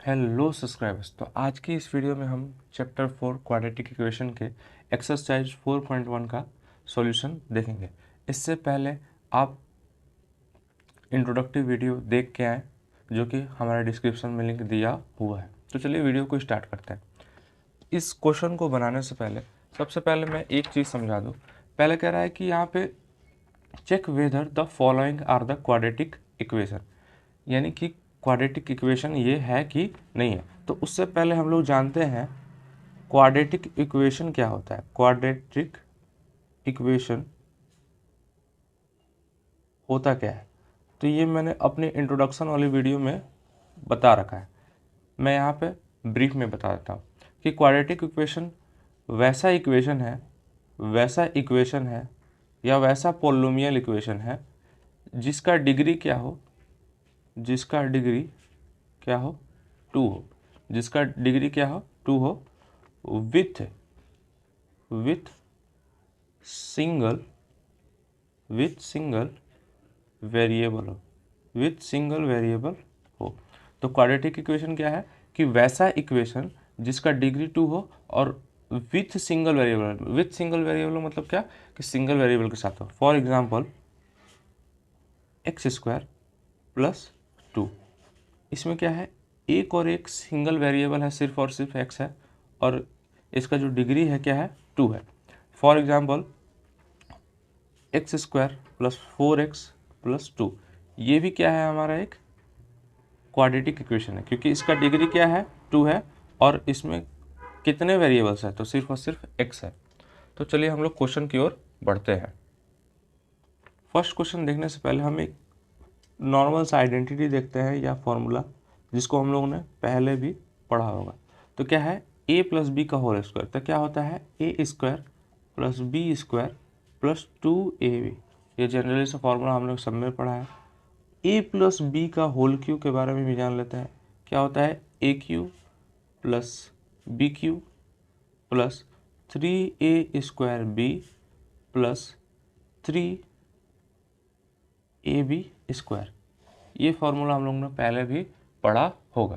Hello subscribers. तो आज की इस वीडियो में हम चैप्टर 4 क्वाड्रेटिक इक्वेशन के एक्सरसाइज 4.1 का सॉल्यूशन देखेंगे। इससे पहले आप इंट्रोडक्टिव वीडियो देख के आएँ जो कि हमारे डिस्क्रिप्शन में लिंक दिया हुआ है। तो चलिए वीडियो को स्टार्ट करते हैं। इस क्वेश्चन को बनाने से पहले सबसे पहले मैं एक चीज़ समझा दूँ। पहले कह रहा है कि यहाँ पे check whether the following are the quadratic equation, यानी कि क्वाड्रेटिक इक्वेशन ये है कि नहीं है। तो उससे पहले हम लोग जानते हैं क्वाड्रेटिक इक्वेशन क्या होता है। क्वाड्रेटिक इक्वेशन होता क्या है, तो ये मैंने अपने इंट्रोडक्शन वाली वीडियो में बता रखा है। मैं यहाँ पे ब्रीफ में बता देता हूँ कि क्वाड्रेटिक इक्वेशन वैसा इक्वेशन है या वैसा पोलिनोमियल इक्वेशन है जिसका डिग्री क्या हो, जिसका डिग्री क्या हो, 2 हो, जिसका डिग्री क्या हो, 2 हो, विथ सिंगल वेरिएबल हो। तो क्वाड्रेटिक इक्वेशन क्या है कि वैसा इक्वेशन जिसका डिग्री 2 हो और विथ सिंगल वेरिएबल मतलब क्या कि सिंगल वेरिएबल के साथ हो। For example x square plus 2, इसमें क्या है, एक और एक सिंगल वेरिएबल है, सिर्फ और सिर्फ एक्स है, और इसका जो डिग्री है क्या है, 2 है। For example x square plus 4x plus 2, ये भी क्या है, हमारा एक क्वाड्रेटिक इक्वेशन है क्योंकि इसका डिग्री क्या है, 2 है, और इसमें कितने वेरिएबल्स हैं, तो सिर्फ और सिर्फ x है। तो चलिए हम लोग क्वेश्चन की ओर बढ़ते हैं। फर्स्ट क्वेश्चन देखने से पहले हम एक नॉर्मल सा आइडेंटिटी देखते हैं या फॉर्मूला जिसको हम लोगों ने पहले भी पढ़ा होगा। तो क्या है, a प्लस बी का होल स्क्वायर, तो क्या होता है A square plus B square plus 2ab। ये जनरली से फॉर्मूला हम लोग सब में पढ़ा है। a प्लस बी का होल क्यू के बारे में भी जान लेते हैं। क्या होता है, A cube plus B cube plus 3a square B plus 3ab square. ये फॉर्मूला हम लोग ने पहले भी पढ़ा होगा।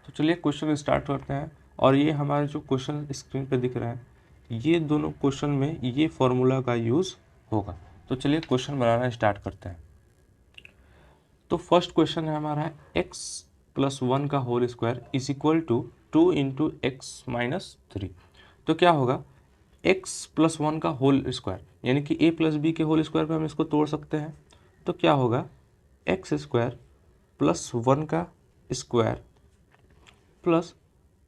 तो चलिए क्वेश्चन स्टार्ट करते हैं। और ये हमारे जो क्वेश्चन स्क्रीन पे दिख रहे हैं, ये दोनों क्वेश्चन में ये फॉर्मूला का यूज़ होगा। तो चलिए क्वेश्चन बनाना स्टार्ट करते हैं। तो फर्स्ट क्वेश्चन है हमारा, x प्लस 1 का whole square is equal to 2 into x minus 3। तो क्या होगा, x प्लस 1 का होल स्क्वायर, यानी कि a प्लस बी के होल स्क्वायर पे हम इसको तोड़ सकते हैं। तो क्या होगा, एक्स स्क्वायर प्लस 1 का square plus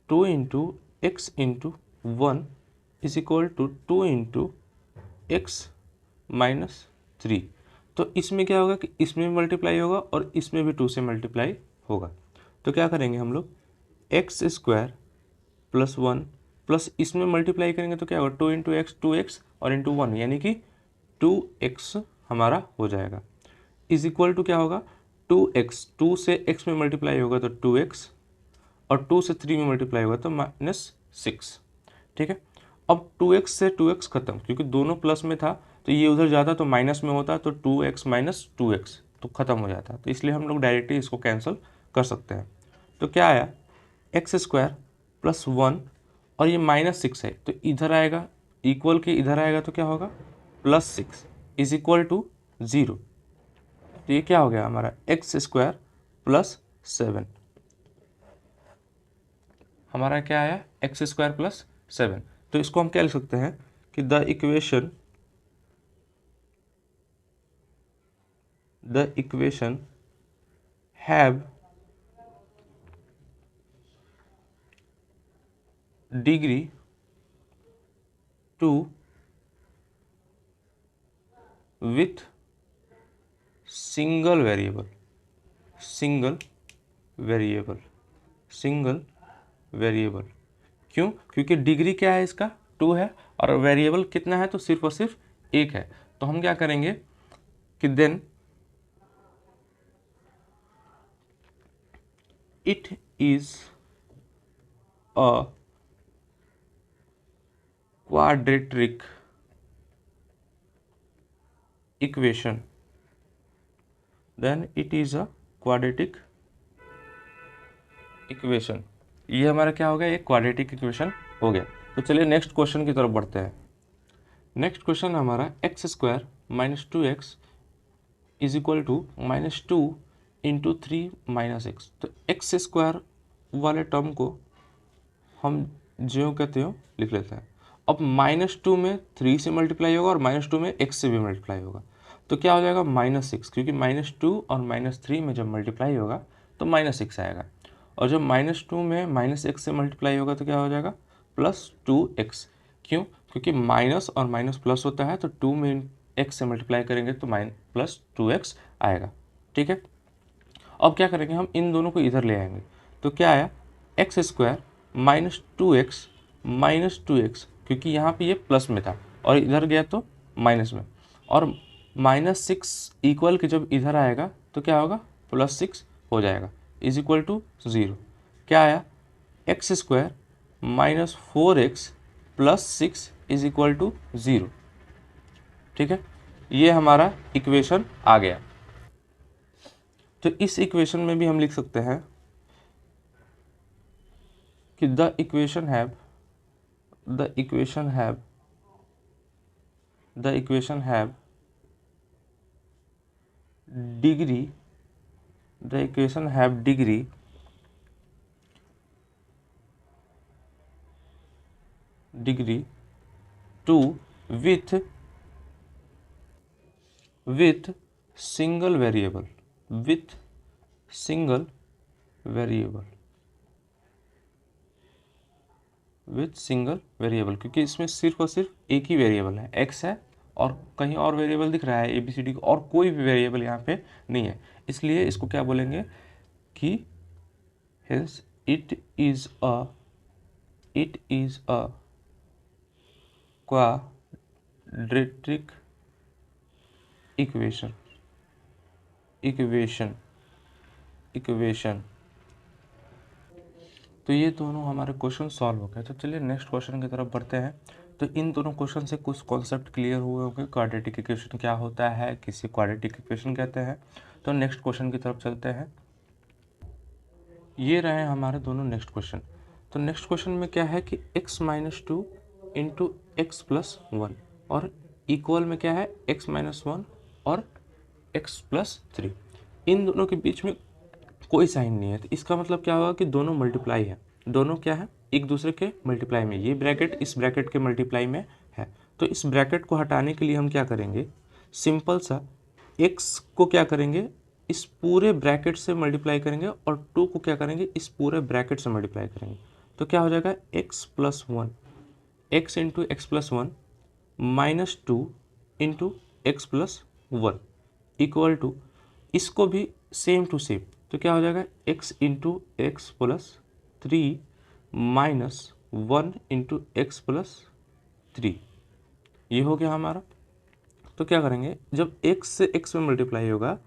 2 into x into 1 is equal to 2 into x minus 3। तो इसमें क्या होगा कि इसमें भी मल्टीप्लाई होगा और इसमें भी 2 से मल्टीप्लाई होगा। तो क्या करेंगे हम लोग, एक्स स्क्वायर प्लस 1 प्लस इसमें मल्टीप्लाई करेंगे तो क्या होगा, 2 इंटू एक्स, 2x और इंटू 1, यानी कि 2x हमारा हो जाएगा। इज इक्वल टू क्या होगा, 2x, 2 से x में मल्टीप्लाई होगा तो 2x, और 2 से 3 में मल्टीप्लाई होगा तो -6। ठीक है। अब 2x से 2x खत्म, क्योंकि दोनों प्लस में था तो ये उधर जाता तो माइनस में होता, तो 2x माइनस 2x तो ख़त्म हो जाता। तो इसलिए हम लोग डायरेक्टली इसको कैंसिल कर सकते हैं। तो क्या आया, एक्स स्क्वायर प्लस 1 और ये -6 है तो इधर आएगा, इक्वल के इधर आएगा तो क्या होगा, +6 इज इक्वल टू 0। तो ये क्या हो गया हमारा, एक्स स्क्वायर प्लस 7, हमारा क्या आया, एक्स स्क्वायर प्लस 7। तो इसको हम क्या लिख सकते हैं कि the equation have degree 2 with single variable. क्यों, क्योंकि डिग्री क्या है इसका, 2 है, और वेरिएबल कितना है, तो सिर्फ और सिर्फ 1 है। तो हम क्या करेंगे कि then it is a quadratic equation, then it is a quadratic equation, ये हमारा क्या हो गया, एक क्वाड्रेटिक इक्वेशन हो गया। तो चलिए नेक्स्ट क्वेश्चन की तरफ बढ़ते हैं। नेक्स्ट क्वेश्चन हमारा x square minus 2x is equal to -2 into 3 minus x. तो एक्स स्क्वायर वाले टर्म को हम ज्यों कहते हो लिख लेते हैं। अब -2 में 3 से मल्टीप्लाई होगा और -2 में x से भी मल्टीप्लाई होगा, तो क्या हो जाएगा -6, क्योंकि -2 और -3 में जब मल्टीप्लाई होगा तो -6 आएगा। और जब -2 में -x से मल्टीप्लाई होगा तो क्या हो जाएगा +2x। क्यों? क्योंकि माइनस और माइनस प्लस होता है, तो 2 में x से मल्टीप्लाई करेंगे तो +2x आएगा। ठीक है, अब क्या करेंगे, हम इन दोनों को इधर ले आएंगे। तो क्या आया, एक्स स्क्वायर -2x, क्योंकि यहाँ पे ये प्लस में था और इधर गया तो माइनस में, और -6 इक्वल के जब इधर आएगा तो क्या होगा +6 हो जाएगा, इज इक्वल टू 0। क्या आया, x square -4x plus 6 is equal to 0। ठीक है, ये हमारा इक्वेशन आ गया। तो इस इक्वेशन में भी हम लिख सकते हैं कि the equation have degree two with single variable, क्योंकि इसमें सिर्फ और सिर्फ एक ही वेरिएबल है, x है, और कहीं और वेरिएबल दिख रहा है ABCD और कोई भी वेरिएबल यहाँ पे नहीं है, इसलिए इसको क्या बोलेंगे कि hence it is a quadratic equation. तो ये दोनों हमारे क्वेश्चन सॉल्व हो गए। तो चलिए नेक्स्ट क्वेश्चन की तरफ बढ़ते हैं। तो इन दोनों क्वेश्चन से कुछ कॉन्सेप्ट क्लियर हुए होंगे, क्वाड्रेटिक इक्वेशन क्या होता है, किसी क्वाड्रेटिक इक्वेशन कहते हैं। तो नेक्स्ट क्वेश्चन की तरफ चलते हैं। ये रहे हमारे दोनों नेक्स्ट क्वेश्चन। तो नेक्स्ट क्वेश्चन में क्या है कि x-2 इंटू एक्स प्लस 1 और इक्वल में क्या है x-1 और x प्लस 3। इन दोनों के बीच में कोई साइन नहीं है, तो इसका मतलब क्या होगा कि दोनों मल्टीप्लाई है, दोनों क्या है एक दूसरे के मल्टीप्लाई में, ये ब्रैकेट इस ब्रैकेट के मल्टीप्लाई में है। तो इस ब्रैकेट को हटाने के लिए हम क्या करेंगे, सिंपल सा x को क्या करेंगे इस पूरे ब्रैकेट से मल्टीप्लाई करेंगे और 2 को क्या करेंगे इस पूरे ब्रैकेट से मल्टीप्लाई करेंगे। तो क्या हो जाएगा x plus 1, x into x plus 1 -2 into x plus 1 equal to, इसको भी सेम टू सेम, तो क्या हो जाएगा x into x plus 3 minus 1 into x plus 3, ये हो गया हमारा। तो क्या करेंगे, जब x से x में मल्टीप्लाई होगा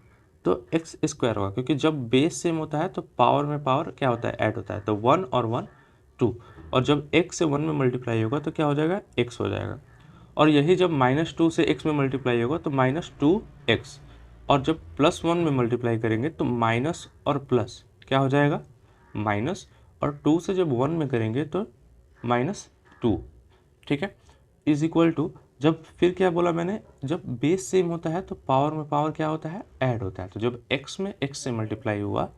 तो एक्स स्क्वायर होगा, क्योंकि जब बेस सेम होता है तो पावर में पावर क्या होता है ऐड होता है, तो 1 और 1 2, और जब x से 1 में मल्टीप्लाई होगा तो क्या हो जाएगा x हो जाएगा, और यही जब -2 से x में मल्टीप्लाई होगा तो -2x, और जब +1 में मल्टीप्लाई करेंगे तो माइनस और प्लस क्या हो जाएगा माइनस, और 2 से जब 1 में करेंगे तो -2। ठीक है, इज इक्वल टू, जब फिर क्या बोला मैंने, जब बेस सेम होता है तो पावर में पावर क्या होता है ऐड होता है, तो जब x में x से मल्टीप्लाई हुआ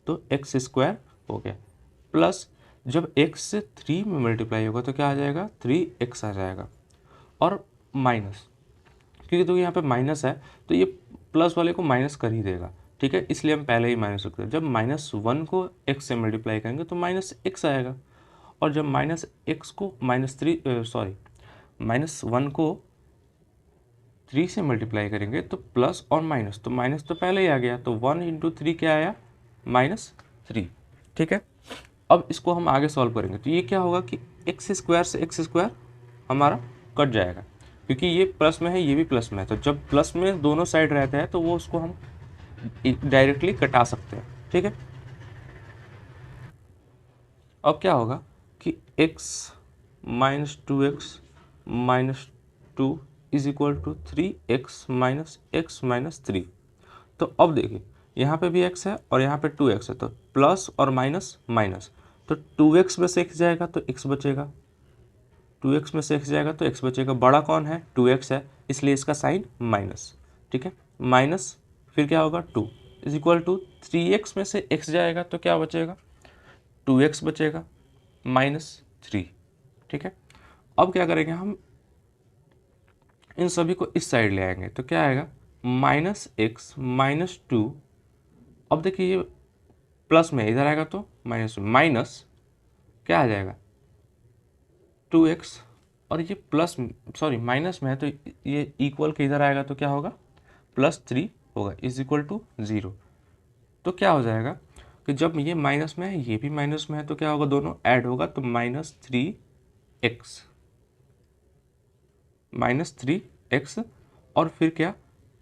तो x स्क्वायर हो गया, प्लस जब x से 3 में मल्टीप्लाई होगा तो क्या आ जाएगा 3x आ जाएगा, और माइनस, क्योंकि तो यहाँ पे माइनस है तो ये प्लस वाले को माइनस कर ही देगा। ठीक है, इसलिए हम पहले ही माइनस रखते हैं। जब -1 को x से मल्टीप्लाई करेंगे तो -x आएगा, और जब -x को -1 को 3 से मल्टीप्लाई करेंगे तो प्लस और माइनस, तो माइनस तो पहले ही आ गया, तो 1 इंटू 3 क्या आया -3। ठीक है, अब इसको हम आगे सॉल्व करेंगे तो ये क्या होगा कि एक्स स्क्वायर से एक्स स्क्वायर हमारा कट जाएगा, क्योंकि ये प्लस में है ये भी प्लस में है, तो जब प्लस में दोनों साइड रहता है तो वो उसको हम डायरेक्टली कटा सकते हैं। ठीक है, अब क्या होगा कि x -2x -2 is equal to 3x -x -3। तो अब देखिए यहाँ पे भी x है और यहाँ पे 2x है, तो प्लस और माइनस माइनस, तो 2x में से x जाएगा तो x बचेगा, 2x में से x जाएगा तो x बचेगा। बड़ा कौन है? 2x है, इसलिए इसका साइन माइनस। ठीक है, माइनस फिर क्या होगा 2 इज इक्वल टू 3x में से x जाएगा तो क्या बचेगा? 2x बचेगा माइनस 3। ठीक है, अब क्या करेंगे हम, इन सभी को इस साइड ले आएंगे तो क्या आएगा? Minus x minus 2। अब देखिए ये प्लस में इधर आएगा तो माइनस माइनस क्या आ जाएगा? 2x, और ये प्लस सॉरी माइनस में है तो ये इक्वल के इधर आएगा तो क्या होगा? +3 होगा इज इक्वल टू 0। तो क्या हो जाएगा कि जब ये माइनस में है ये भी माइनस में है तो क्या होगा? दोनों ऐड होगा तो -3x और फिर क्या?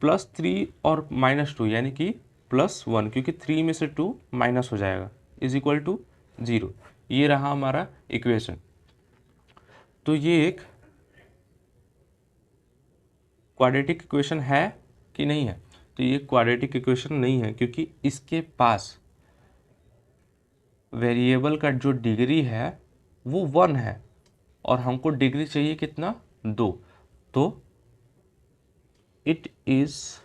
+3 और -2 यानी कि +1, क्योंकि 3 में से 2 माइनस हो जाएगा इज इक्वल टू 0। ये रहा हमारा इक्वेशन। तो ये एक क्वाड्रेटिक इक्वेशन है कि नहीं है? तो ये क्वाड्रेटिक इक्वेशन नहीं है, क्योंकि इसके पास वेरिएबल का जो डिग्री है वो 1 है और हमको डिग्री चाहिए कितना? 2। तो it is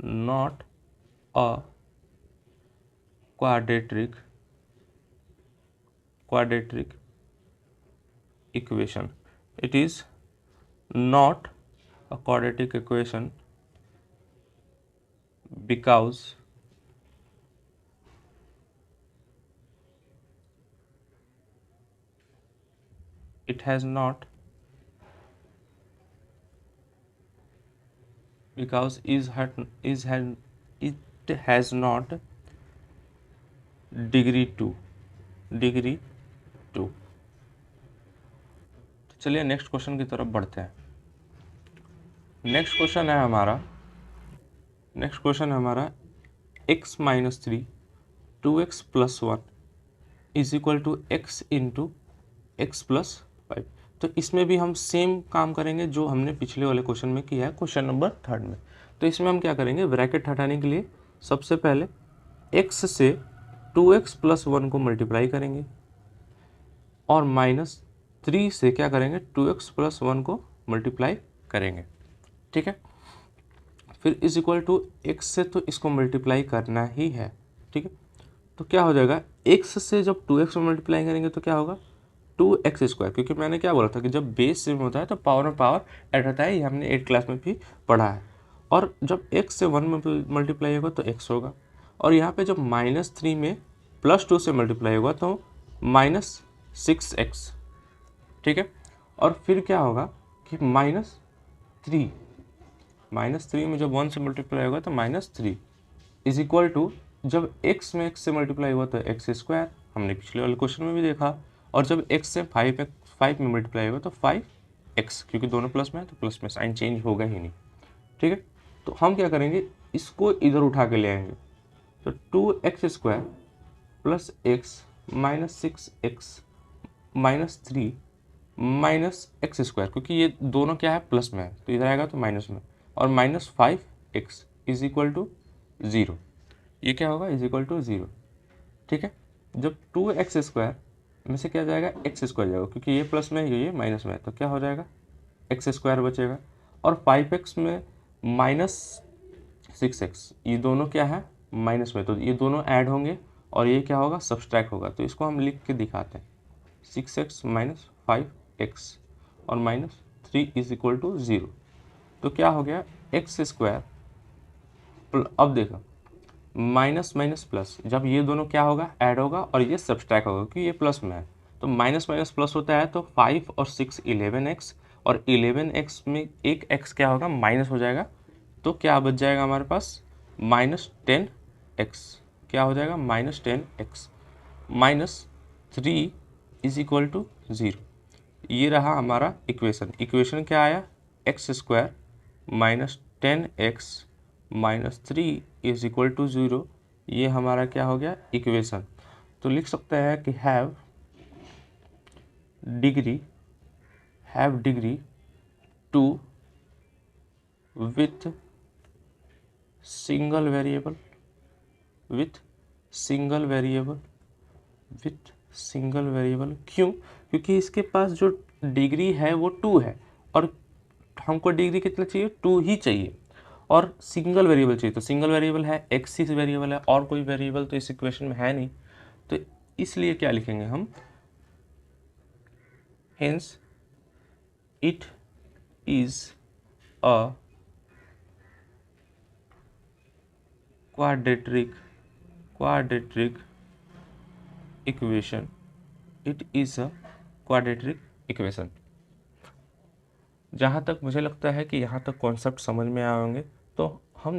not a quadratic equation. It is not a quadratic equation because it has not because it has not degree 2। तो चलिए नेक्स्ट क्वेश्चन की तरफ बढ़ते हैं। नेक्स्ट क्वेश्चन है हमारा x minus 3 2x plus 1 is equal to x into x plus 5। तो इसमें भी हम सेम काम करेंगे जो हमने पिछले वाले क्वेश्चन में किया है, क्वेश्चन नंबर 3 में। तो इसमें हम क्या करेंगे? ब्रैकेट हटाने के लिए सबसे पहले x से 2x प्लस 1 को मल्टीप्लाई करेंगे और -3 से क्या करेंगे? 2x प्लस 1 को मल्टीप्लाई करेंगे। ठीक है, फिर इज इक्वल टू x से तो इसको मल्टीप्लाई करना ही है। ठीक है, तो क्या हो जाएगा? x से जब 2x में मल्टीप्लाई करेंगे तो क्या होगा? 2x², क्योंकि मैंने क्या बोला था कि जब बेस सेम होता है तो पावर में पावर ऐड होता है, ये हमने 8 क्लास में भी पढ़ा है। और जब x से 1 में मल्टीप्लाई होगा तो x होगा, और यहाँ पे जब -3 में +2 से मल्टीप्लाई होगा तो -6x। ठीक है, और फिर क्या होगा कि -3 में जब 1 से मल्टीप्लाई होगा तो -3 इज इक्वल टू, जब x में x से मल्टीप्लाई हुआ तो x², हमने पिछले वाले क्वेश्चन में भी देखा, और जब x से 5 में मल्टीप्लाई होगा तो 5x, क्योंकि दोनों प्लस में है तो प्लस में साइन चेंज होगा ही नहीं। ठीक है, तो हम क्या करेंगे? इसको इधर उठा के ले आएंगे, तो 2x² plus x minus 6x minus 3 minus x², क्योंकि ये दोनों क्या है? प्लस में है तो इधर आएगा तो माइनस में, और -5x इज इक्वल टू 0। ये क्या होगा? Is equal to 0। ठीक है, जब 2x² में से क्या जाएगा? x² जाएगा, क्योंकि ये प्लस में है ये माइनस में है तो क्या हो जाएगा? x² बचेगा, और 5x में -6x, ये दोनों क्या है? माइनस में, तो ये दोनों ऐड होंगे और ये क्या होगा? सब्सट्रैक्ट होगा। तो इसको हम लिख के दिखाते हैं, 6x माइनस 5x और -3 इज इक्वल टू 0। तो क्या हो गया? x², अब देखो माइनस माइनस प्लस, जब ये दोनों क्या होगा? ऐड होगा और ये सब्सट्रैक्ट होगा, क्योंकि ये प्लस में है तो माइनस माइनस प्लस होता है, तो 5 और 6 11x, और 11x में एक x क्या होगा? माइनस हो जाएगा, तो क्या बच जाएगा हमारे पास? -10x। क्या हो जाएगा? -10x -3 is equal to 0। ये रहा हमारा इक्वेशन क्या आया? x² -10x -3 is equal to 0। ये हमारा क्या हो गया? इक्वेशन। तो लिख सकते हैं कि have degree 2 with single variable with single variable with single variable. क्यों? क्योंकि इसके पास जो डिग्री है वो 2 है और हमको डिग्री कितना चाहिए? 2 ही चाहिए और सिंगल वेरिएबल चाहिए। तो सिंगल वेरिएबल है, एक्सिस वेरिएबल है, और कोई वेरिएबल तो इस इक्वेशन में है नहीं। तो इसलिए क्या लिखेंगे हम? Hence it is a quadratic equation. It is a quadratic equation. जहाँ तक मुझे लगता है कि यहाँ तक कॉन्सेप्ट समझ में आए होंगे, तो हम